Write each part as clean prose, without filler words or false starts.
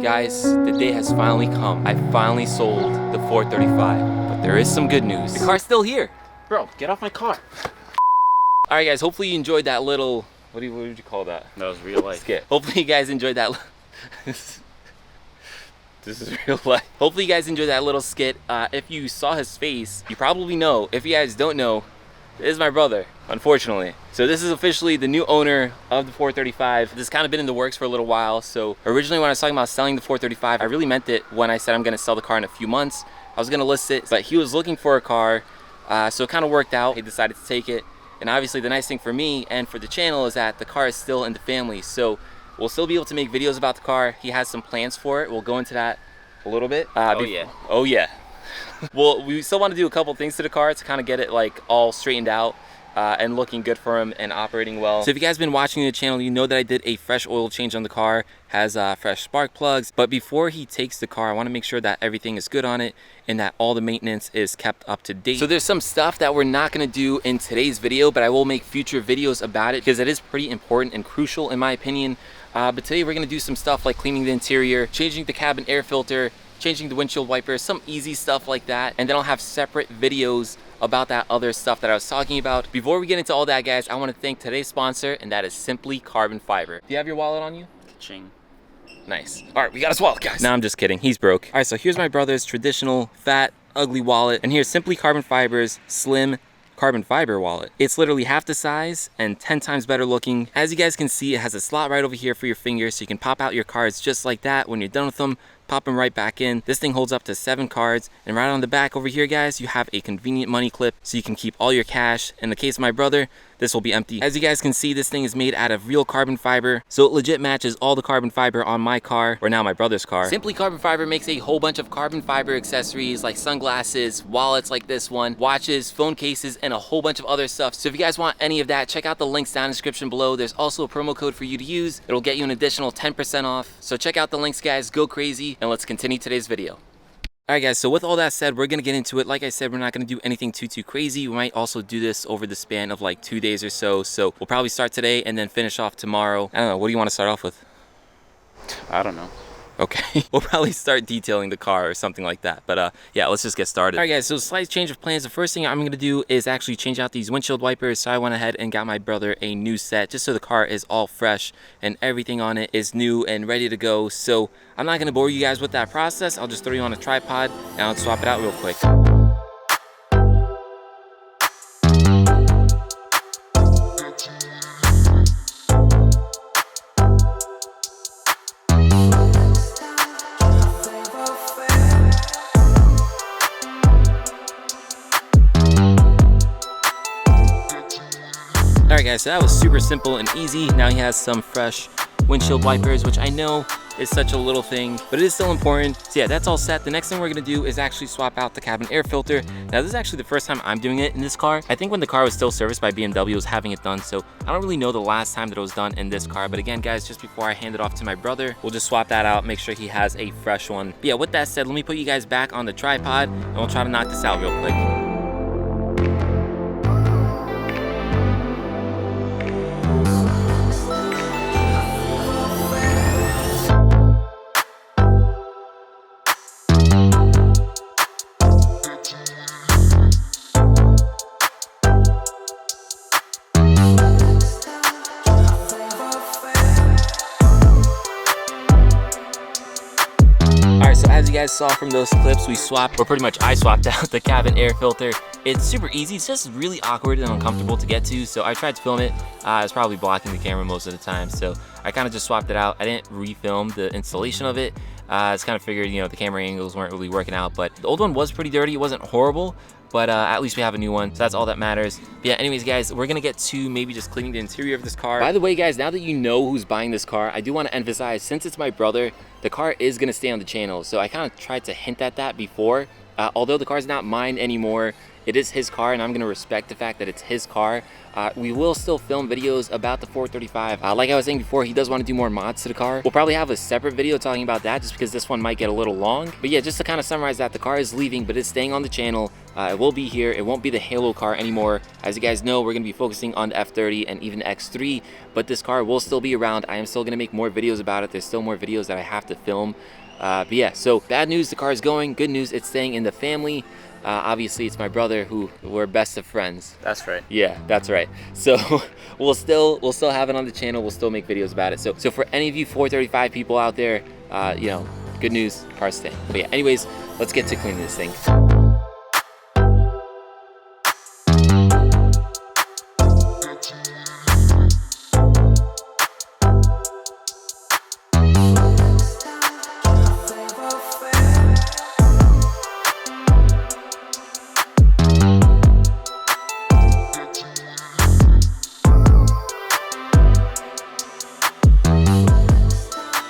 Guys, the day has finally come. I finally sold the 435, but there is some good news. The car's still here. Bro, get off my car. All right, guys, hopefully you enjoyed that little, what would you call that? That was real life. Skit. Hopefully you guys enjoyed that. This is real life. Hopefully you guys enjoyed that little skit. If you saw his face, you probably know. If you guys don't know, this is my brother, unfortunately. So this is officially the new owner of the 435. This has kind of been in the works for a little while. So originally when I was talking about selling the 435, I really meant it when I said I'm gonna sell the car in a few months. I was gonna list it, but he was looking for a car. So it kind of worked out. He decided to take it. And obviously the nice thing for me and for the channel is that the car is still in the family. So we'll still be able to make videos about the car. He has some plans for it. We'll go into that a little bit. Oh yeah. Well, we still want to do a couple things to the car to kind of get it like all straightened out and looking good for him and operating well. So if you guys have been watching the channel, you know that I did a fresh oil change on the car, has fresh spark plugs. But before he takes the car, I want to make sure that everything is good on it and that all the maintenance is kept up to date. So there's some stuff that we're not going to do in today's video, but I will make future videos about it because it is pretty important and crucial in my opinion. But today we're going to do some stuff like cleaning the interior, changing the cabin air filter, changing the windshield wipers, some easy stuff like that. And then I'll have separate videos about that other stuff that I was talking about. Before we get into all that, guys, I want to thank today's sponsor, and that is Simply Carbon Fiber. Do you have your wallet on you? Ching. Nice. All right, we got his wallet, guys. No, I'm just kidding. He's broke. All right, so here's my brother's traditional fat, ugly wallet. And here's Simply Carbon Fiber's slim carbon fiber wallet. It's literally half the size and 10 times better looking. As you guys can see, it has a slot right over here for your fingers, so you can pop out your cards just like that. When you're done with them, pop them right back in. This thing holds up to 7 cards, and right on the back over here, guys, you have a convenient money clip so you can keep all your cash. In the case of my brother, this will be empty. As you guys can see, this thing is made out of real carbon fiber, so it legit matches all the carbon fiber on my car, or now my brother's car. Simply Carbon Fiber makes a whole bunch of carbon fiber accessories like sunglasses, wallets like this one, watches, phone cases, and a whole bunch of other stuff. So if you guys want any of that, check out the links down in the description below. There's also a promo code for you to use. It'll get you an additional 10% off. So check out the links, guys. Go crazy, and let's continue today's video. Alright guys, so with all that said, we're going to get into it. Like I said, we're not going to do anything too crazy. We might also do this over the span of like 2 days or so. So we'll probably start today and then finish off tomorrow. I don't know, what do you want to start off with? I don't know. Okay, we'll probably start detailing the car or something like that. But yeah, let's just get started. All right guys, so slight change of plans. The first thing I'm gonna do is actually change out these windshield wipers. So I went ahead and got my brother a new set just so the car is all fresh and everything on it is new and ready to go. So I'm not gonna bore you guys with that process. I'll just throw you on a tripod and I'll swap it out real quick. Alright guys, so that was super simple and easy. Now he has some fresh windshield wipers, which I know is such a little thing, but it is still important. So yeah, that's all set. The next thing we're gonna do is actually swap out the cabin air filter. Now this is actually the first time I'm doing it in this car. I think when the car was still serviced by BMW, I was having it done, so I don't really know the last time that it was done in this car. But again, guys, just before I hand it off to my brother, we'll just swap that out, make sure he has a fresh one. But yeah, with that said, let me put you guys back on the tripod and we'll try to knock this out real quick. So as you guys saw from those clips, we swapped, or pretty much I swapped out the cabin air filter. It's super easy. It's just really awkward and uncomfortable to get to. So I tried to film it. I was probably blocking the camera most of the time. So I kind of just swapped it out. I didn't refilm the installation of it. I just kind of figured, you know, the camera angles weren't really working out. But the old one was pretty dirty. It wasn't horrible. But at least we have a new one, so that's all that matters. But yeah, anyways, guys, we're gonna get to maybe just cleaning the interior of this car. By the way, guys, now that you know who's buying this car, I do want to emphasize, since it's my brother, the car is gonna stay on the channel. So I kind of tried to hint at that before, Although the car's not mine anymore, it is his car, and I'm gonna respect the fact that it's his car. We will still film videos about the 435. Like I was saying before, he does want to do more mods to the car. We'll probably have a separate video talking about that, just because this one might get a little long. But yeah, just to kind of summarize that, the car is leaving, but it's staying on the channel. It will be here. It won't be the Halo car anymore. As you guys know, we're gonna be focusing on the F30 and even the X3, but this car will still be around. I am still gonna make more videos about it. There's still more videos that I have to film. But yeah, so bad news, the car is going. Good news, it's staying in the family. Obviously, it's my brother, who we're best of friends. That's right. Yeah, that's right. So we'll still have it on the channel. We'll still make videos about it. So for any of you 435 people out there, you know, good news, car's staying. But yeah, anyways, let's get to cleaning this thing.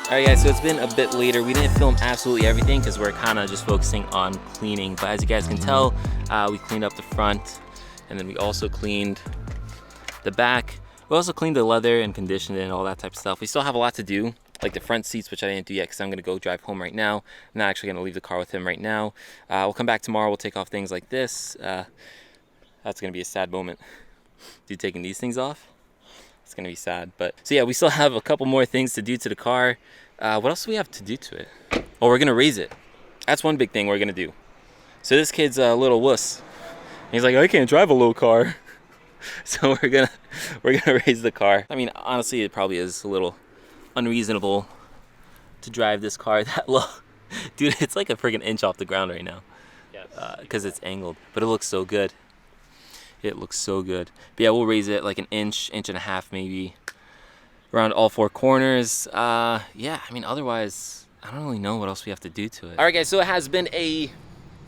Alright guys, so it's been a bit later. We didn't film absolutely everything because we're kind of just focusing on cleaning. But as you guys can tell, we cleaned up the front, and then we also cleaned the back. We also cleaned the leather and conditioned it and all that type of stuff. We still have a lot to do, like the front seats, which I didn't do yet because I'm going to go drive home right now. I'm not actually going to leave the car with him right now. We'll come back tomorrow. We'll take off things like this. That's going to be a sad moment. Dude taking these things off? It's going to be sad. But so yeah, we still have a couple more things to do to the car. What else do we have to do to it? Oh, we're gonna raise it. That's one big thing we're gonna do. So this kid's a little wuss. He's like, I can't drive a low car. So we're gonna raise the car. I mean, honestly, it probably is a little unreasonable to drive this car that low. Dude, it's like a friggin' inch off the ground right now. Yes. Because it's angled, but it looks so good. It looks so good. But yeah, we'll raise it like an inch and a half maybe, around all four corners. Yeah, I mean, otherwise, I don't really know what else we have to do to it. All right, guys, so it has been a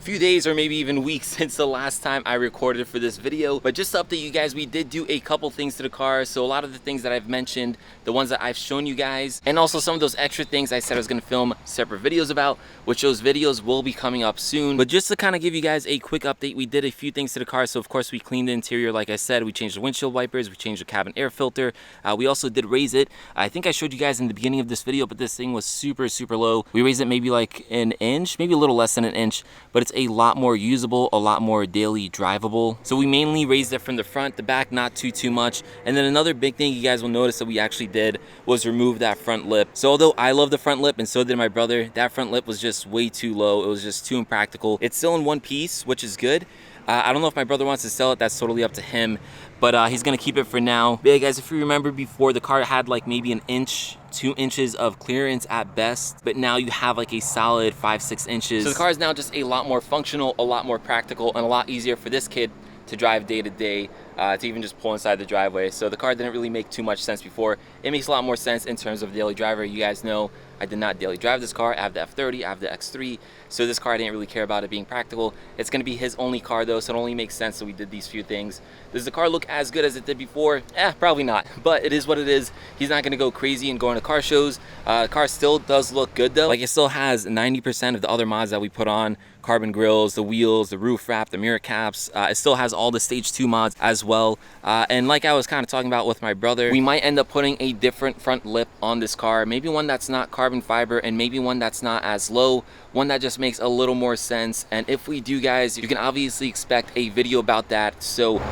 few days or maybe even weeks since the last time I recorded for this video, but just to update you guys, we did do a couple things to the car. So a lot of the things that I've mentioned, the ones that I've shown you guys, and also some of those extra things I said I was going to film separate videos about, which those videos will be coming up soon. But just to kind of give you guys a quick update, we did a few things to the car. So of course we cleaned the interior, like I said. We changed the windshield wipers, we changed the cabin air filter, we also did raise it. I think I showed you guys in the beginning of this video, but this thing was super low. We raised it maybe like an inch, maybe a little less than an inch, but it's a lot more usable, a lot more daily drivable. So we mainly raised it from the front, the back not too much. And then another big thing you guys will notice that we actually did was remove that front lip. So although I love the front lip and so did my brother, that front lip was just way too low. It was just too impractical. It's still in one piece, which is good. I don't know if my brother wants to sell it. That's totally up to him, but he's gonna keep it for now. But yeah, guys, if you remember before, the car had like maybe an inch, 2 inches of clearance at best, but now you have like a solid 5-6 inches. So the car is now just a lot more functional, a lot more practical, and a lot easier for this kid to drive day to day, to even just pull inside the driveway. So the car didn't really make too much sense before. It makes a lot more sense in terms of daily driver. You guys know I did not daily drive this car. I have the F30, I have the X3, so this car I didn't really care about it being practical. It's gonna be his only car though, so it only makes sense that we did these few things. Does the car look as good as it did before? Probably not, but it is what it is. He's not gonna go crazy and go into car shows. The car still does look good though. Like, it still has 90% of the other mods that we put on. Carbon grills, the wheels, the roof wrap, the mirror caps. It still has all the stage 2 mods as well. And like I was kind of talking about with my brother, we might end up putting a different front lip on this car. Maybe one that's not carbon fiber, and maybe one that's not as low, one that just makes a little more sense. And if we do, guys, you can obviously expect a video about that. So what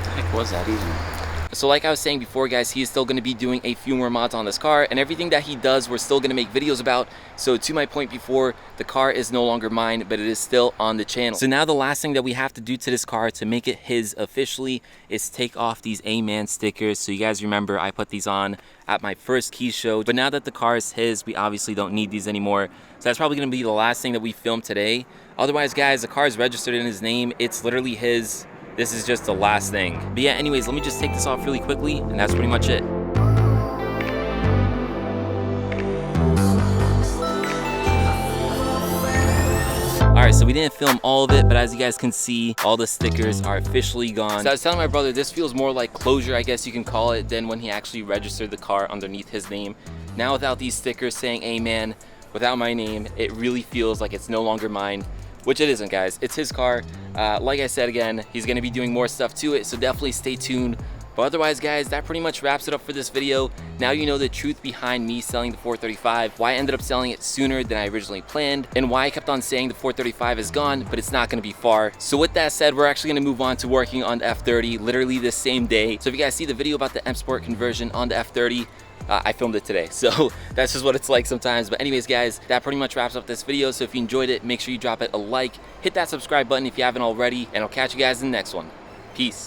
the heck was that even? So like I was saying before, guys, he is still going to be doing a few more mods on this car, and everything that he does we're still going to make videos about. So to my point before, the car is no longer mine, but it is still on the channel. So now the last thing that we have to do to this car to make it his officially is take off these A-Man stickers. So you guys remember I put these on at my first key show, but now that the car is his, we obviously don't need these anymore. So that's probably going to be the last thing that we film today. Otherwise, guys, the car is registered in his name. It's literally his. This is just the last thing. But yeah, anyways, let me just take this off really quickly, and that's pretty much it. All Alright, so we didn't film all of it, but as you guys can see, all the stickers are officially gone. So I was telling my brother, this feels more like closure, I guess you can call it, than when he actually registered the car underneath his name. Now without these stickers saying amen, without my name, it really feels like it's no longer mine, which it isn't, guys. It's his car. Like I said again, he's gonna be doing more stuff to it, so definitely stay tuned. But otherwise, guys, that pretty much wraps it up for this video. Now you know the truth behind me selling the 435, why I ended up selling it sooner than I originally planned, and why I kept on saying the 435 is gone, but it's not gonna be far. So with that said, we're actually gonna move on to working on the F30 literally the same day. So if you guys see the video about the M Sport conversion on the F30, I filmed it today, so that's just what it's like sometimes. But anyways, guys, that pretty much wraps up this video. So if you enjoyed it, make sure you drop it a like, hit that subscribe button if you haven't already, and I'll catch you guys in the next one. Peace.